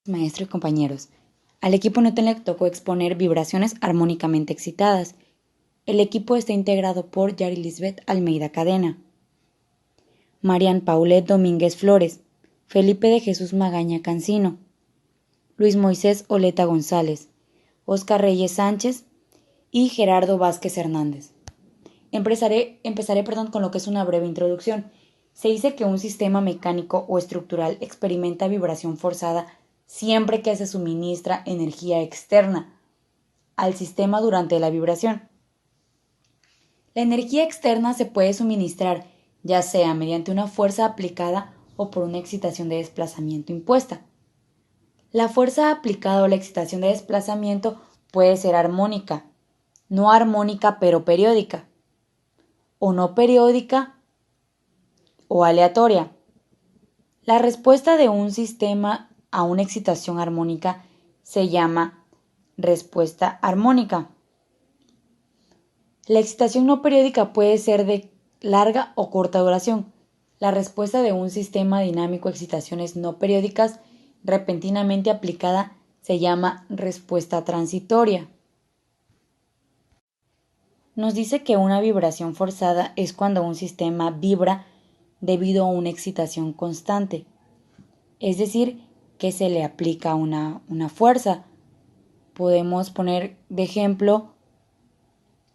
Maestro y compañeros. Al equipo Newton le tocó exponer vibraciones armónicamente excitadas. El equipo está integrado por Yari Lisbeth Almeida Cadena, Marian Paulette Domínguez Flores, Felipe de Jesús Magaña Cancino, Luis Moisés Oleta González, Oscar Reyes Sánchez y Gerardo Vázquez Hernández. Empezaré con lo que es una breve introducción. Se dice que un sistema mecánico o estructural experimenta vibración forzada siempre que se suministra energía externa al sistema durante la vibración. La energía externa se puede suministrar ya sea mediante una fuerza aplicada o por una excitación de desplazamiento impuesta. La fuerza aplicada o la excitación de desplazamiento puede ser armónica, no armónica pero periódica, o no periódica o aleatoria. La respuesta de un sistema a una excitación armónica se llama respuesta armónica. La excitación no periódica puede ser de larga o corta duración. La respuesta de un sistema dinámico a excitaciones no periódicas repentinamente aplicada se llama respuesta transitoria. Nos dice que una vibración forzada es cuando un sistema vibra debido a una excitación constante, es decir, que se le aplica una fuerza. Podemos poner de ejemplo,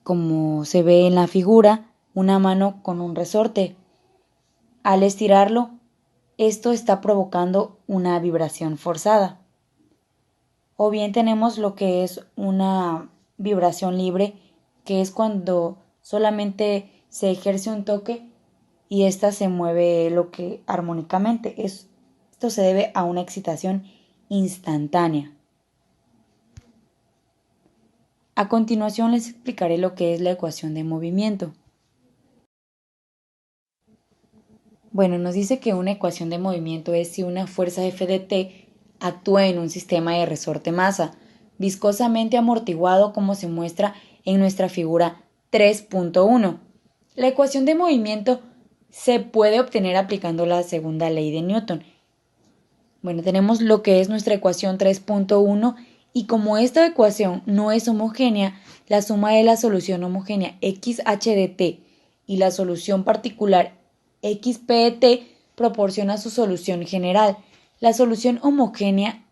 como se ve en la figura, una mano con un resorte. Al estirarlo, esto está provocando una vibración forzada. O bien tenemos lo que es una vibración libre, que es cuando solamente se ejerce un toque y ésta se mueve armónicamente. Esto se debe a una excitación instantánea. A continuación les explicaré lo que es la ecuación de movimiento. Bueno, nos dice que una ecuación de movimiento es si una fuerza F de T actúa en un sistema de resorte-masa, viscosamente amortiguado como se muestra en nuestra figura 3.1. La ecuación de movimiento se puede obtener aplicando la segunda ley de Newton. Bueno, tenemos lo que es nuestra ecuación 3.1 y como esta ecuación no es homogénea, la suma de la solución homogénea XH de T y la solución particular XP de T proporciona su solución general, la solución homogénea,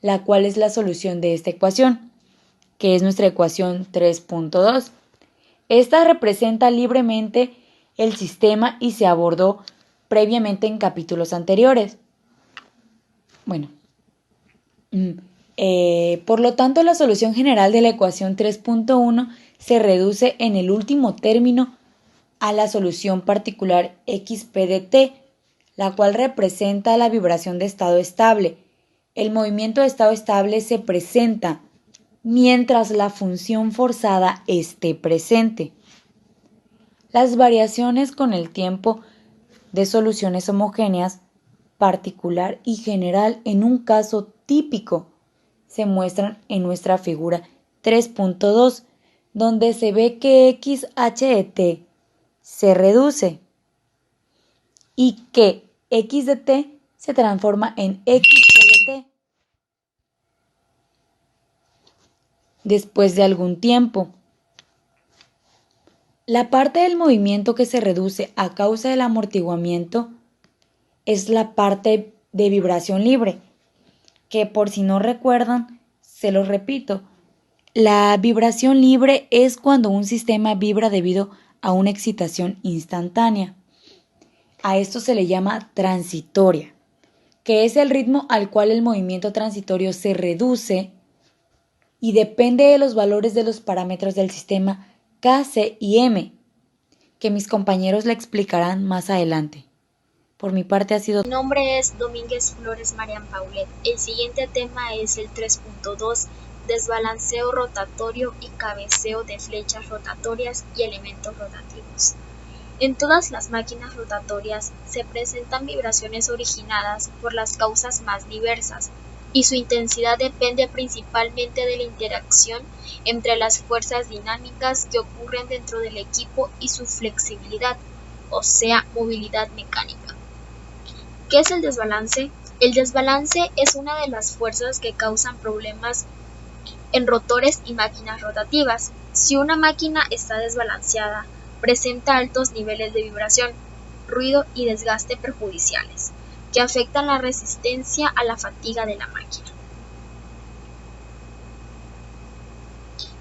la cual es la solución de esta ecuación, que es nuestra ecuación 3.2. Esta representa libremente el sistema y se abordó previamente en capítulos anteriores. Bueno, por lo tanto, la solución general de la ecuación 3.1 se reduce en el último término a la solución particular XP de T, la cual representa la vibración de estado estable. El movimiento de estado estable se presenta mientras la función forzada esté presente. Las variaciones con el tiempo de soluciones homogéneas, particular y general en un caso típico, se muestran en nuestra figura 3.2, donde se ve que XH de T se reduce y que X de T se transforma en XP de T después de algún tiempo. La parte del movimiento que se reduce a causa del amortiguamiento es la parte de vibración libre, que por si no recuerdan, se los repito, la vibración libre es cuando un sistema vibra debido a una excitación instantánea. A esto se le llama transitoria, que es el ritmo al cual el movimiento transitorio se reduce y depende de los valores de los parámetros del sistema K, C y M, que mis compañeros le explicarán más adelante. Por mi parte ha sido... Mi nombre es Domínguez Flores Marian Paulette. El siguiente tema es el 3.2, desbalanceo rotatorio y cabeceo de flechas rotatorias y elementos rotativos. En todas las máquinas rotatorias se presentan vibraciones originadas por las causas más diversas, y su intensidad depende principalmente de la interacción entre las fuerzas dinámicas que ocurren dentro del equipo y su flexibilidad, o sea, movilidad mecánica. ¿Qué es el desbalance? El desbalance es una de las fuerzas que causan problemas en rotores y máquinas rotativas. Si una máquina está desbalanceada, presenta altos niveles de vibración, ruido y desgaste perjudiciales, que afectan la resistencia a la fatiga de la máquina.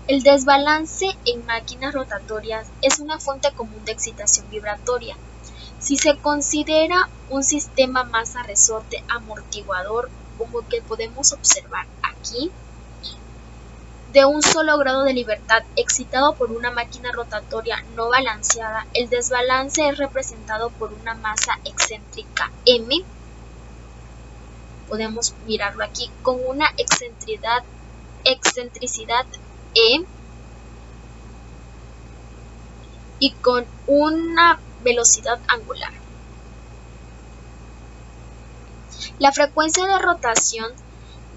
El desbalance en máquinas rotatorias es una fuente común de excitación vibratoria. Si se considera un sistema masa-resorte amortiguador, como el que podemos observar aquí, de un solo grado de libertad excitado por una máquina rotatoria no balanceada, el desbalance es representado por una masa excéntrica M, podemos mirarlo aquí, con una excentricidad E y con una velocidad angular. La frecuencia de rotación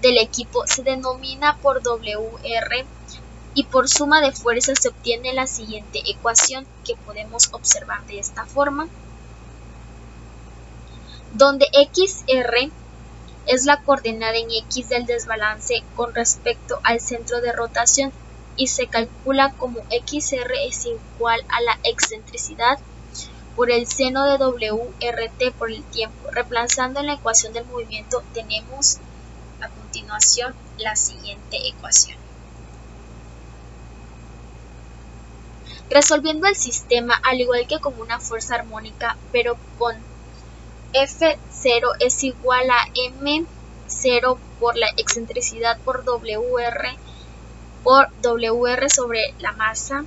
del equipo se denomina por WR y por suma de fuerzas se obtiene la siguiente ecuación que podemos observar de esta forma, donde XR es la coordenada en X del desbalance con respecto al centro de rotación y se calcula como XR es igual a la excentricidad por el seno de WRT por el tiempo. Reemplazando en la ecuación del movimiento tenemos a continuación la siguiente ecuación. Resolviendo el sistema al igual que con una fuerza armónica, pero con F0 es igual a M0 por la excentricidad por WR sobre la masa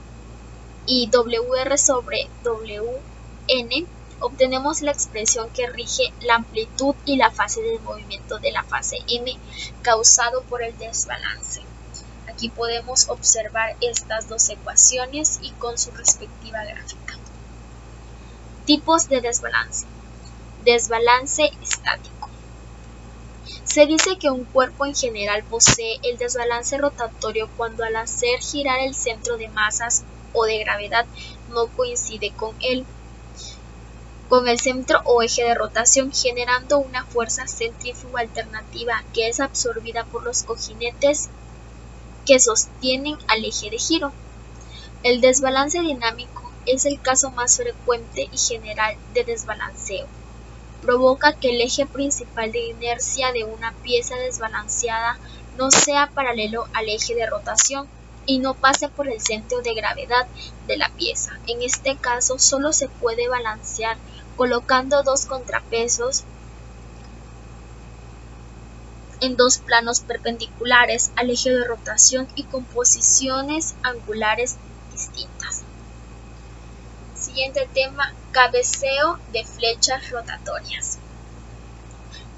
y WR sobre WN, obtenemos la expresión que rige la amplitud y la fase de movimiento de la fase M causado por el desbalance. Aquí podemos observar estas dos ecuaciones y con su respectiva gráfica. Tipos de desbalance. Desbalance estático. Se dice que un cuerpo en general posee el desbalance rotatorio cuando al hacer girar el centro de masas o de gravedad no coincide con el centro o eje de rotación, generando una fuerza centrífuga alternativa que es absorbida por los cojinetes que sostienen al eje de giro. El desbalance dinámico es el caso más frecuente y general de desbalanceo. Provoca que el eje principal de inercia de una pieza desbalanceada no sea paralelo al eje de rotación y no pase por el centro de gravedad de la pieza. En este caso, solo se puede balancear colocando dos contrapesos en dos planos perpendiculares al eje de rotación y con posiciones angulares distintas. Siguiente tema, cabeceo de flechas rotatorias.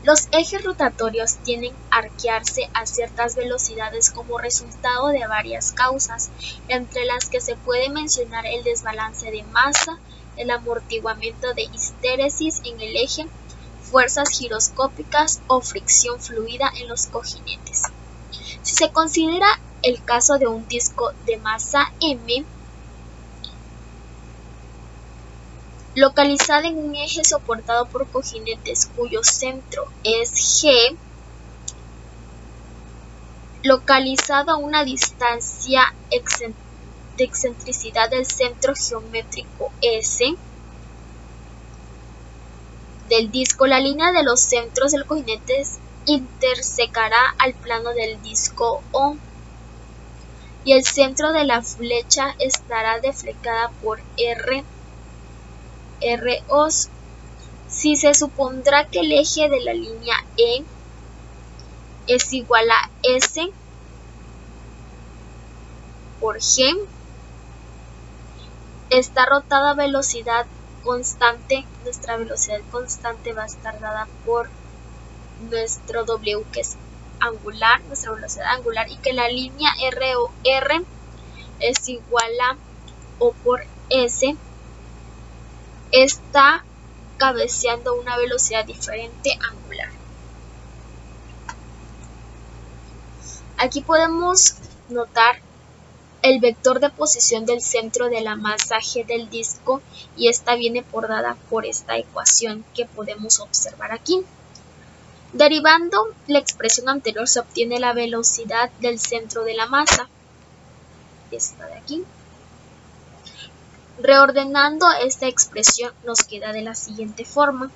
Los ejes rotatorios tienden a arquearse a ciertas velocidades como resultado de varias causas, entre las que se puede mencionar el desbalance de masa, el amortiguamiento de histéresis en el eje, fuerzas giroscópicas o fricción fluida en los cojinetes. Si se considera el caso de un disco de masa M, localizada en un eje soportado por cojinetes cuyo centro es G, localizado a una distancia de excentricidad del centro geométrico S del disco, la línea de los centros del cojinete intersecará al plano del disco O y el centro de la flecha estará deflecada por ROs. Si se supondrá que el eje de la línea E es igual a S por G, está rotada a velocidad constante, nuestra velocidad constante va a estar dada por nuestro W, que es angular, nuestra velocidad angular, y que la línea ROR es igual a O por S, está cabeceando a una velocidad diferente angular. Aquí podemos notar el vector de posición del centro de la masa G del disco y esta viene dada por esta ecuación que podemos observar aquí. Derivando la expresión anterior se obtiene la velocidad del centro de la masa, esta de aquí. Reordenando esta expresión nos queda de la siguiente forma.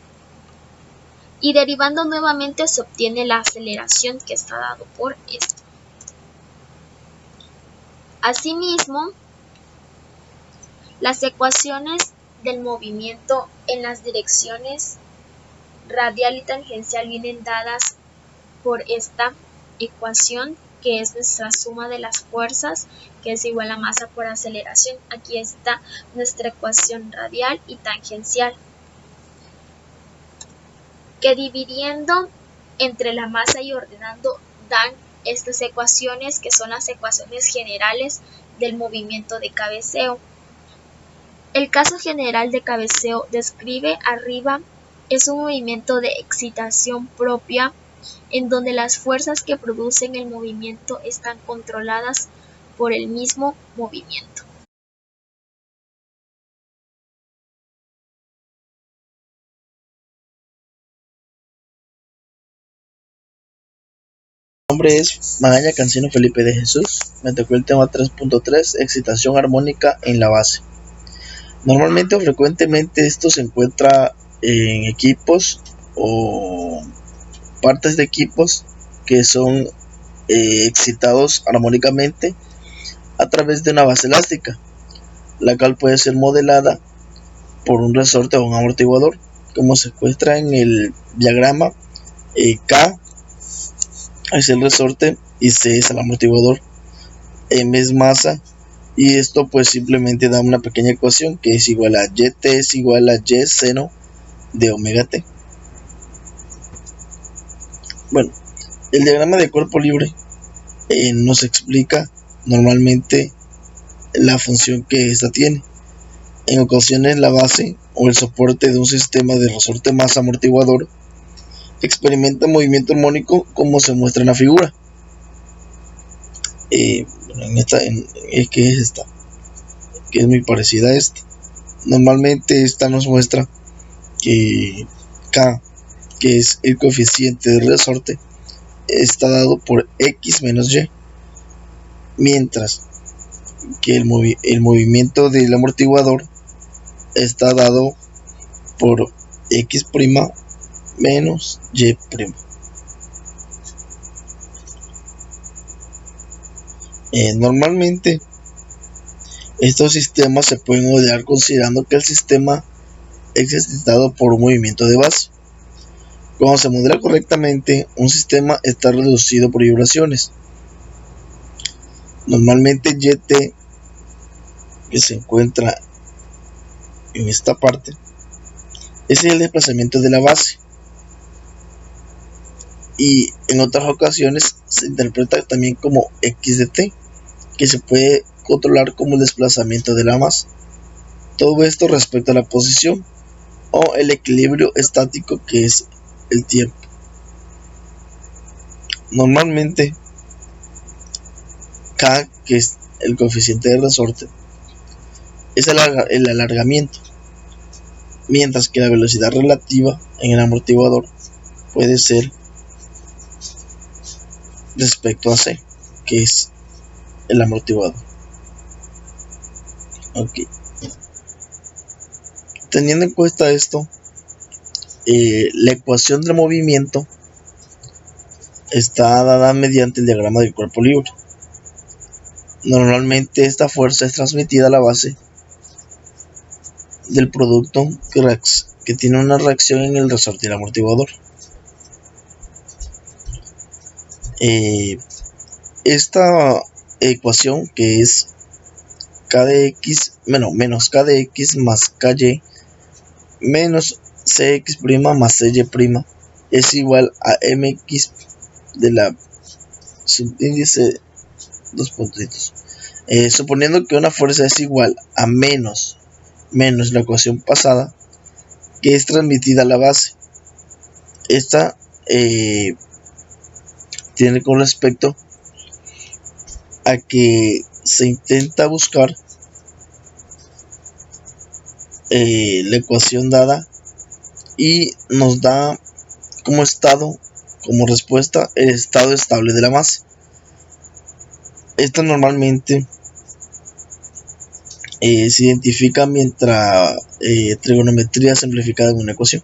Y derivando nuevamente se obtiene la aceleración que está dado por esto. Asimismo, las ecuaciones del movimiento en las direcciones radial y tangencial vienen dadas por esta ecuación, que es nuestra suma de las fuerzas, que es igual a masa por aceleración. Aquí está nuestra ecuación radial y tangencial, que dividiendo entre la masa y ordenando dan estas ecuaciones, que son las ecuaciones generales del movimiento de cabeceo. El caso general de cabeceo describe arriba es un movimiento de excitación propia, en donde las fuerzas que producen el movimiento están controladas por el mismo movimiento. Mi nombre es Magaña Cancino Felipe de Jesús. Me tocó el tema 3.3, excitación armónica en la base. Normalmente o frecuentemente esto se encuentra en equipos o partes de equipos que son excitados armónicamente a través de una base elástica, la cual puede ser modelada por un resorte o un amortiguador, como se muestra en el diagrama. K es el resorte y C es el amortiguador, M es masa, y esto pues simplemente da una pequeña ecuación que es igual a YT es igual a Y seno de omega T. Bueno, el diagrama de cuerpo libre nos explica normalmente la función que ésta tiene. En ocasiones la base o el soporte de un sistema de resorte más amortiguador experimenta movimiento armónico, como se muestra en la figura. Que es esta, que es muy parecida a esta. Normalmente esta nos muestra que K, que es el coeficiente del resorte, está dado por X menos Y, mientras que el movimiento del amortiguador está dado por X' menos Y'. Normalmente estos sistemas se pueden modelar considerando que el sistema es excitado por un movimiento de base. Cuando se modela correctamente, un sistema está reducido por vibraciones. Normalmente YT, que se encuentra en esta parte, ese es el desplazamiento de la base, y en otras ocasiones se interpreta también como X de T, que se puede controlar como el desplazamiento de la masa. Todo esto respecto a la posición o el equilibrio estático, que es el tiempo. Normalmente K, que es el coeficiente de resorte, es el alargamiento, mientras que la velocidad relativa en el amortiguador puede ser respecto a C, que es el amortiguador. Ok. Teniendo en cuenta esto, la ecuación del movimiento está dada mediante el diagrama del cuerpo libre. Normalmente esta fuerza es transmitida a la base del producto que tiene una reacción en el resorte y el amortiguador. Esta ecuación, que es K de X menos K de X más KY menos CX' más CY', es igual a MX de la subíndice dos puntitos. Suponiendo que una fuerza es igual a menos la ecuación pasada, que es transmitida a la base. Esta tiene con respecto a que se intenta buscar la ecuación dada y nos da como estado como respuesta el estado estable de la masa. Esta normalmente se identifica mientras trigonometría simplificada en una ecuación.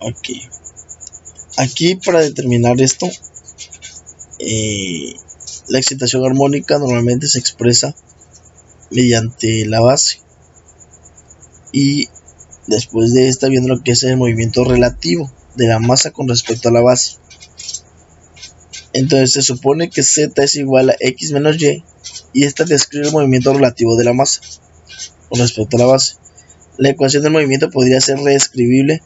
Okay. Aquí para determinar esto, la excitación armónica normalmente se expresa mediante la base y después de esta viendo lo que es el movimiento relativo de la masa con respecto a la base. Entonces se supone que z es igual a x menos y esta describe el movimiento relativo de la masa con respecto a la base. La ecuación del movimiento podría ser reescribible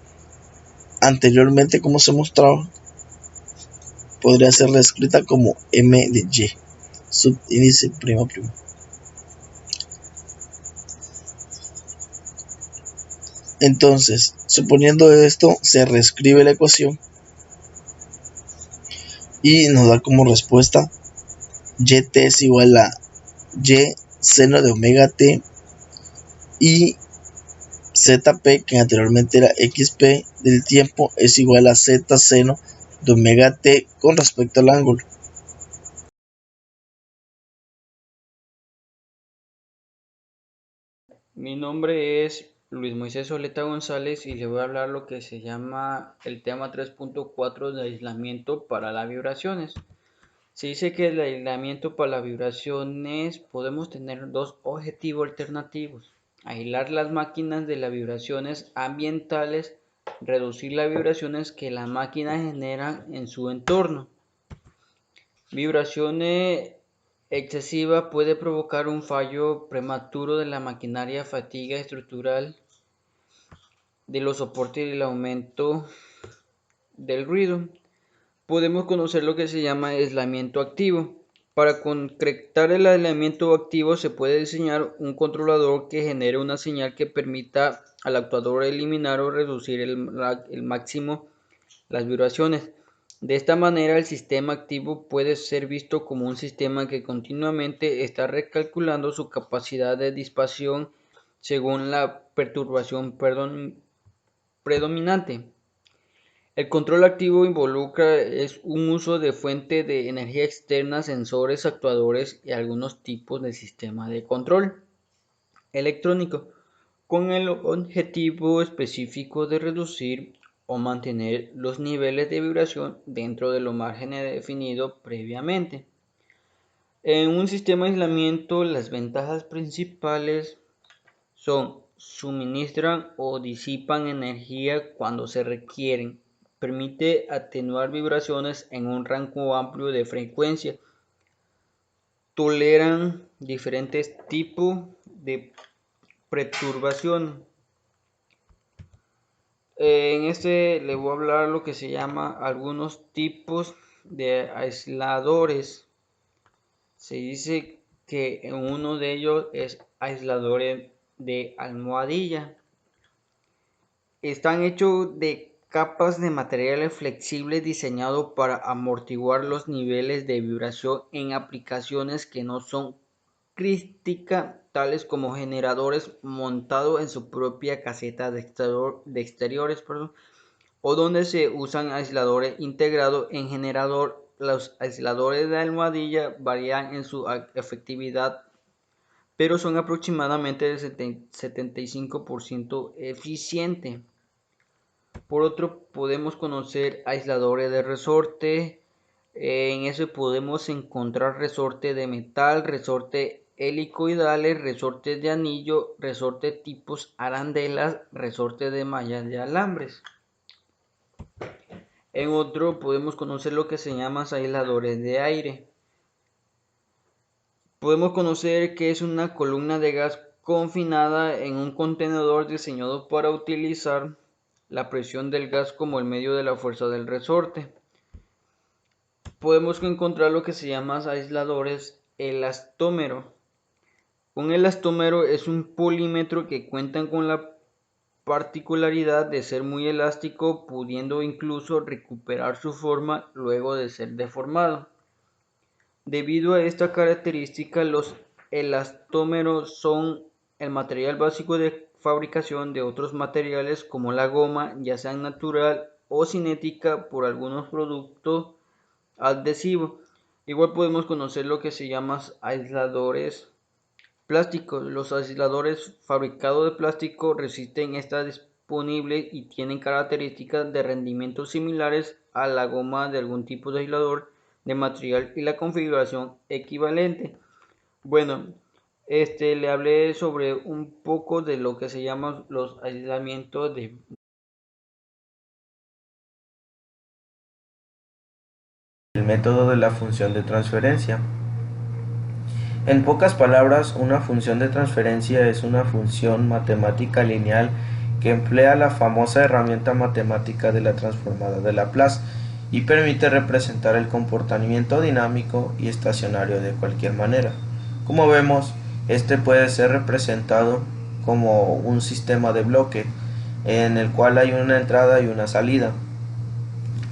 anteriormente como se mostraba. Podría ser reescrita como m de y subíndice prima prima. Entonces, suponiendo esto, se reescribe la ecuación y nos da como respuesta yt es igual a y seno de omega t y zp, que anteriormente era xp del tiempo, es igual a z seno de omega t con respecto al ángulo. Mi nombre es Luis Moisés Oleta González y le voy a hablar lo que se llama el tema 3.4 de aislamiento para las vibraciones. Se dice que el aislamiento para las vibraciones podemos tener dos objetivos alternativos: aislar las máquinas de las vibraciones ambientales, reducir las vibraciones que las máquinas generan en su entorno. Vibraciones excesiva puede provocar un fallo prematuro de la maquinaria, fatiga estructural de los soportes y el aumento del ruido. Podemos conocer lo que se llama aislamiento activo. Para concretar el aislamiento activo se puede diseñar un controlador que genere una señal que permita al actuador eliminar o reducir el máximo las vibraciones. De esta manera, el sistema activo puede ser visto como un sistema que continuamente está recalculando su capacidad de disipación según la perturbación predominante. El control activo involucra un uso de fuente de energía externa, sensores, actuadores y algunos tipos de sistema de control electrónico, con el objetivo específico de reducir o mantener los niveles de vibración dentro de los márgenes definidos previamente. En un sistema de aislamiento, las ventajas principales son: suministran o disipan energía cuando se requieren, permite atenuar vibraciones en un rango amplio de frecuencia, toleran diferentes tipos de perturbación. En este le voy a hablar lo que se llama algunos tipos de aisladores. Se dice que uno de ellos es aisladores de almohadilla. Están hechos de capas de materiales flexibles diseñados para amortiguar los niveles de vibración en aplicaciones que no son críticas, tales como generadores montados en su propia caseta de exteriores, o donde se usan aisladores integrados en generador. Los aisladores de almohadilla varían en su efectividad, pero son aproximadamente del 75% eficientes. Por otro, podemos conocer aisladores de resorte. En eso podemos encontrar resorte de metal, resorte helicoidales, resortes de anillo, resorte tipos arandelas, resorte de mallas de alambres. En otro podemos conocer lo que se llama aisladores de aire. Podemos conocer que es una columna de gas confinada en un contenedor diseñado para utilizar la presión del gas como el medio de la fuerza del resorte. Podemos encontrar lo que se llama aisladores elastómero. Un elastómero es un polímero que cuenta con la particularidad de ser muy elástico, pudiendo incluso recuperar su forma luego de ser deformado. Debido a esta característica, los elastómeros son el material básico de fabricación de otros materiales como la goma, ya sea natural o cinética, por algunos productos adhesivos. Igual podemos conocer lo que se llama aisladores plásticos. Los aisladores fabricados de plástico resisten, está disponible y tienen características de rendimiento similares a la goma de algún tipo de aislador de material y la configuración equivalente. Bueno, le hablé sobre un poco de lo que se llaman los aislamientos de... El método de la función de transferencia. En pocas palabras, una función de transferencia es una función matemática lineal que emplea la famosa herramienta matemática de la transformada de Laplace y permite representar el comportamiento dinámico y estacionario de cualquier manera. Como vemos, este puede ser representado como un sistema de bloque en el cual hay una entrada y una salida.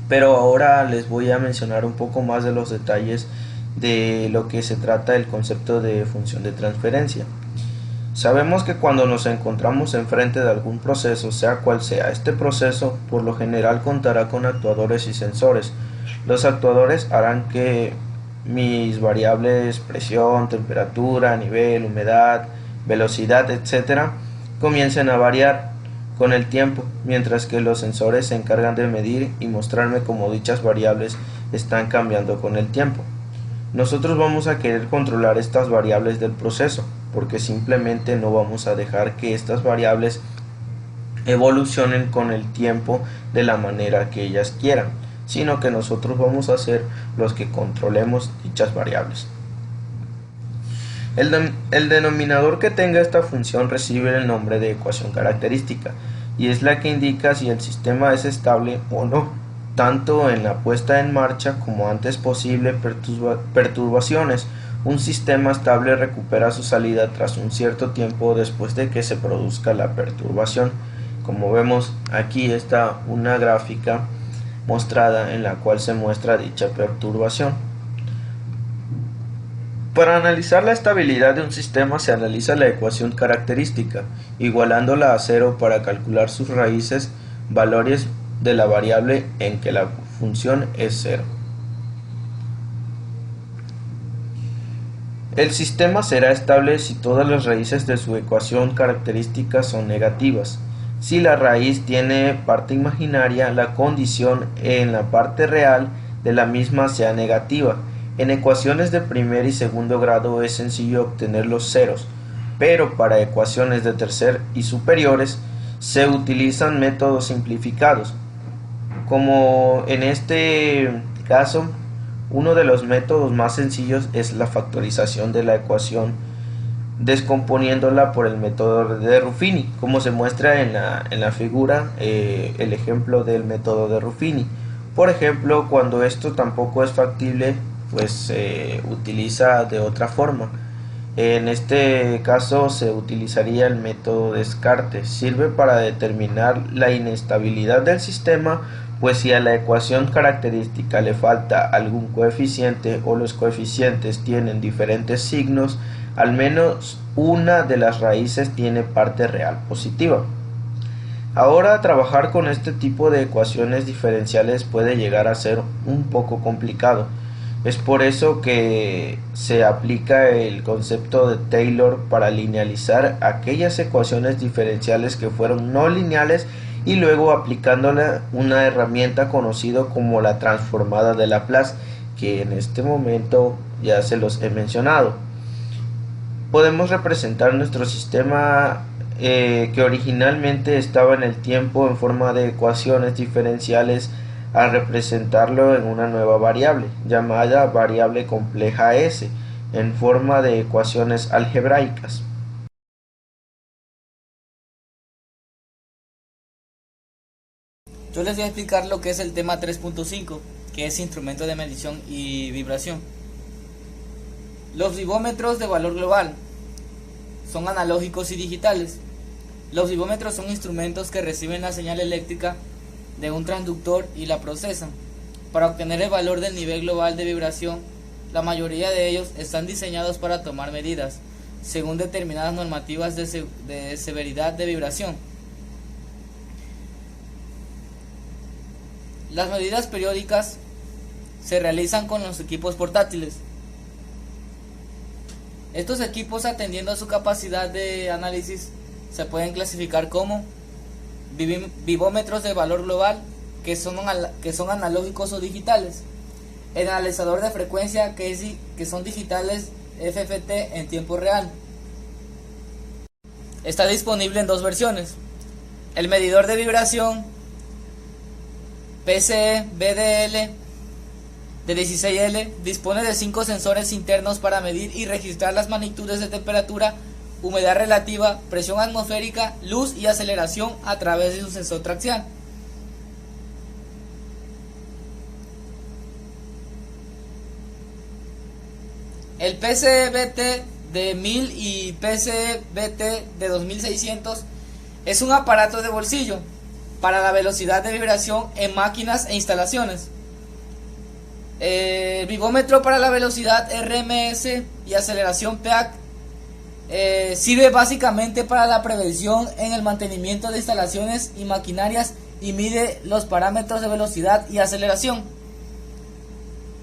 Pero ahora les voy a mencionar un poco más de los detalles de lo que se trata el concepto de función de transferencia. Sabemos que cuando nos encontramos enfrente de algún proceso, sea cual sea este proceso, por lo general contará con actuadores y sensores. Los actuadores harán que mis variables presión, temperatura, nivel, humedad, velocidad, etc. comiencen a variar con el tiempo, mientras que los sensores se encargan de medir y mostrarme cómo dichas variables están cambiando con el tiempo. Nosotros vamos a querer controlar estas variables del proceso, porque simplemente no vamos a dejar que estas variables evolucionen con el tiempo de la manera que ellas quieran, sino que nosotros vamos a ser los que controlemos dichas variables. El denominador que tenga esta función recibe el nombre de ecuación característica, y es la que indica si el sistema es estable o no, tanto en la puesta en marcha como antes posible perturbaciones. Un sistema estable recupera su salida tras un cierto tiempo después de que se produzca la perturbación. Como vemos, aquí está una gráfica mostrada en la cual se muestra dicha perturbación. Para analizar la estabilidad de un sistema se analiza la ecuación característica, igualándola a cero para calcular sus raíces, valores de la variable en que la función es cero. El sistema será estable si todas las raíces de su ecuación característica son negativas. Si la raíz tiene parte imaginaria, la condición en la parte real de la misma sea negativa. En ecuaciones de primer y segundo grado es sencillo obtener los ceros, pero para ecuaciones de tercer y superiores se utilizan métodos simplificados. Como en este caso, uno de los métodos más sencillos es la factorización de la ecuación, descomponiéndola por el método de Ruffini, como se muestra en la figura, el ejemplo del método de Ruffini. Por ejemplo, cuando esto tampoco es factible, pues se utiliza de otra forma. En este caso se utilizaría el método de Descartes. Sirve para determinar la inestabilidad del sistema, pues si a la ecuación característica le falta algún coeficiente o los coeficientes tienen diferentes signos, al menos una de las raíces tiene parte real positiva. Ahora, trabajar con este tipo de ecuaciones diferenciales puede llegar a ser un poco complicado. Es por eso que se aplica el concepto de Taylor para linealizar aquellas ecuaciones diferenciales que fueron no lineales y luego aplicándole una herramienta conocida como la transformada de Laplace, que en este momento ya se los he mencionado. Podemos representar nuestro sistema que originalmente estaba en el tiempo en forma de ecuaciones diferenciales a representarlo en una nueva variable llamada variable compleja S en forma de ecuaciones algebraicas. Yo les voy a explicar lo que es el tema 3.5, que es instrumento de medición y vibración. Los vibómetros de valor global son analógicos y digitales. Los vibómetros son instrumentos que reciben la señal eléctrica de un transductor y la procesan. Para obtener el valor del nivel global de vibración, la mayoría de ellos están diseñados para tomar medidas según determinadas normativas de severidad de vibración. Las medidas periódicas se realizan con los equipos portátiles. Estos equipos, atendiendo a su capacidad de análisis, se pueden clasificar como vibómetros de valor global, que son analógicos o digitales, el analizador de frecuencia, que son digitales FFT en tiempo real. Está disponible en dos versiones: el medidor de vibración PCE-BDL de 16L dispone de 5 sensores internos para medir y registrar las magnitudes de temperatura, humedad relativa, presión atmosférica, luz y aceleración a través de un sensor traxial. El PCE-BT de 1000 y PCE-BT de 2600 es un aparato de bolsillo para la velocidad de vibración en máquinas e instalaciones. El vibómetro para la velocidad RMS y aceleración PEAC sirve básicamente para la prevención en el mantenimiento de instalaciones y maquinarias y mide los parámetros de velocidad y aceleración.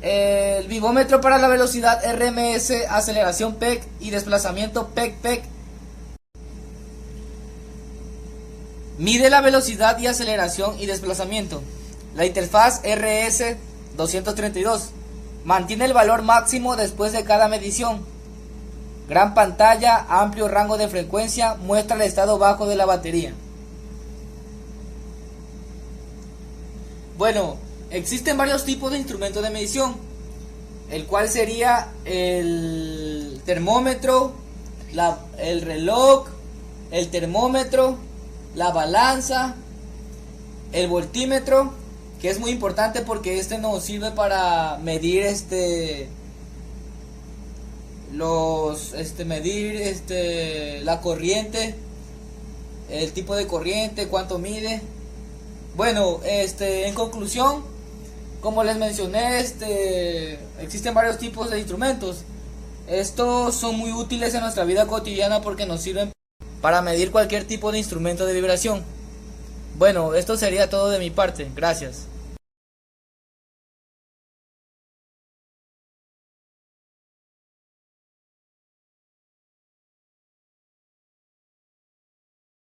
El vibómetro para la velocidad RMS, aceleración PEC y desplazamiento PEC-PEC mide la velocidad y aceleración y desplazamiento. La interfaz RS-232 mantiene el valor máximo después de cada medición. Gran pantalla, amplio rango de frecuencia, muestra el estado bajo de la batería. Bueno, existen varios tipos de instrumentos de medición, el cual sería el termómetro, el reloj, el termómetro, la balanza, el voltímetro, que es muy importante porque este nos sirve para medir la corriente, el tipo de corriente, cuánto mide. Bueno, en conclusión, como les mencioné, existen varios tipos de instrumentos. Estos son muy útiles en nuestra vida cotidiana porque nos sirven para medir cualquier tipo de instrumento de vibración. Bueno, esto sería todo de mi parte. Gracias.